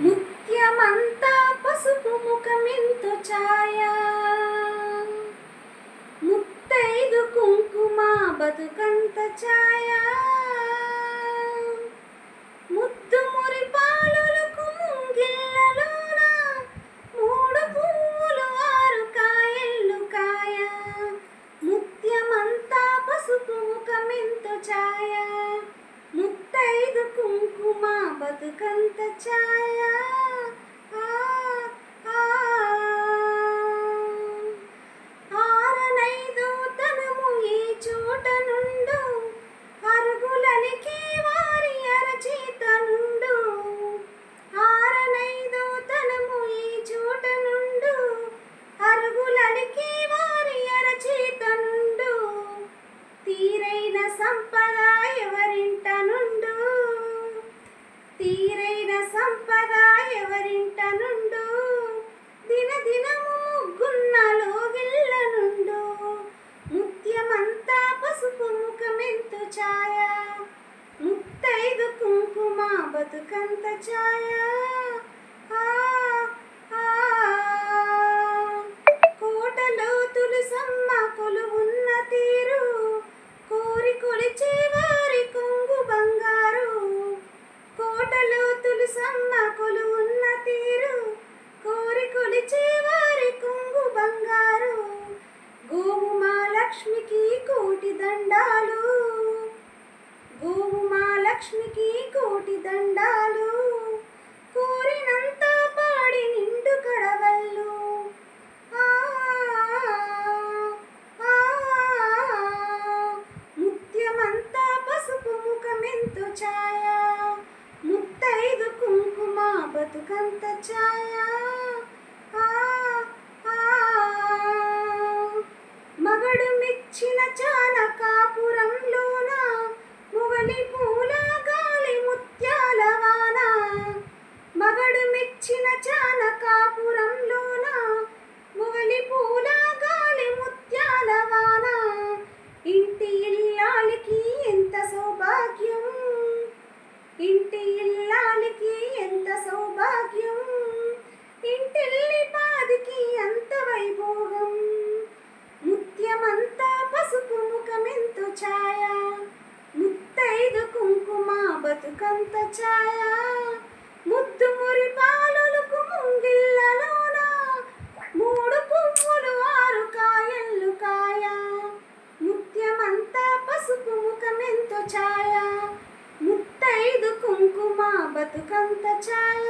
ముత్యమంతా పసుపు ముఖమెంతో ఛాయ, ముత్తైదు కుంకుమ బతుకంత ఛాయ, ముద్దు మురి పాలులకు ముంగిళ్ళలోన మూడు పువ్వులు ఆరు కాయల్లు కాయ, ముత్యమంతా పసుపు ముఖమెంతో ఛాయ, ముత్తైదు కుంకుమ బతుకంత ఛాయ. ఆరనైదు తనము ఈ చోట నుండు, అరుగులనికి వారి అరచేత నుండు. ఆరనైదు తనము ఈ చోట నుండు, అరుగులనికి వారి అరచేత నుండు. తీరైన సంపద ఎవరింట నుండు, తీరైన సంపద ఎవరింట నుండు. దినదినము ముగ్గున్న లోగిళ్ళ నుండు, ముత్యమంతా పసుపు ముఖమెంతో ఛాయ, ముత్తైదు కుంకుమ బతుకంత ఛాయ. కోటలో తులసమ్మ కొలువున్న తీరు, కోరి కొలిచే వారి కొంగు బంగారు. కోటలో తులసమ్మ కొలువున్న తీరు, కోరి కొలిచే వారి కొంగు బంగారు. గోవు మా లక్ష్మికి కోటి దండాలు, గోవు మా లక్ష్మికి కోటి దండాలు. కోరినంత పాడి నిండు కడవళ్ళు, ముత్యమంతా పసుపు ముఖమెంతో ఛాయ, ముత్తైదు కుంకుమ బతుకంత ఛాయ. మగడు మెచ్చిన చాన కాపురంలోన, మువలి పూల గాలి ముత్యాల వాన. మగడు మెచ్చిన చాన కాపురంలోన, మువలి పూల గాలి ముత్యాల వాన. ఇంటి ఇల్లాలికి ఎంత సౌభాగ్యం, ఇంటి ఇల్లాలికి ఎంత సౌభాగ్యం. ఇంటిల్లి పాదికి అంత వైభోగం, ముత్యమంతా పసుపు ముఖమెంతో ఛాయ, ముత్తైదు కుంకుమ బతుకంత ఛాయ. ముద్దు మురి పాలులకు ముంగిళ్ళలోన మూడు పువ్వులు ఆరు కాయల్లు కాయ, ముత్యమంతా పసుపు ముఖమెంతో ఛాయ, ముత్తైదు కుంకుమ బతుకంత ఛాయ.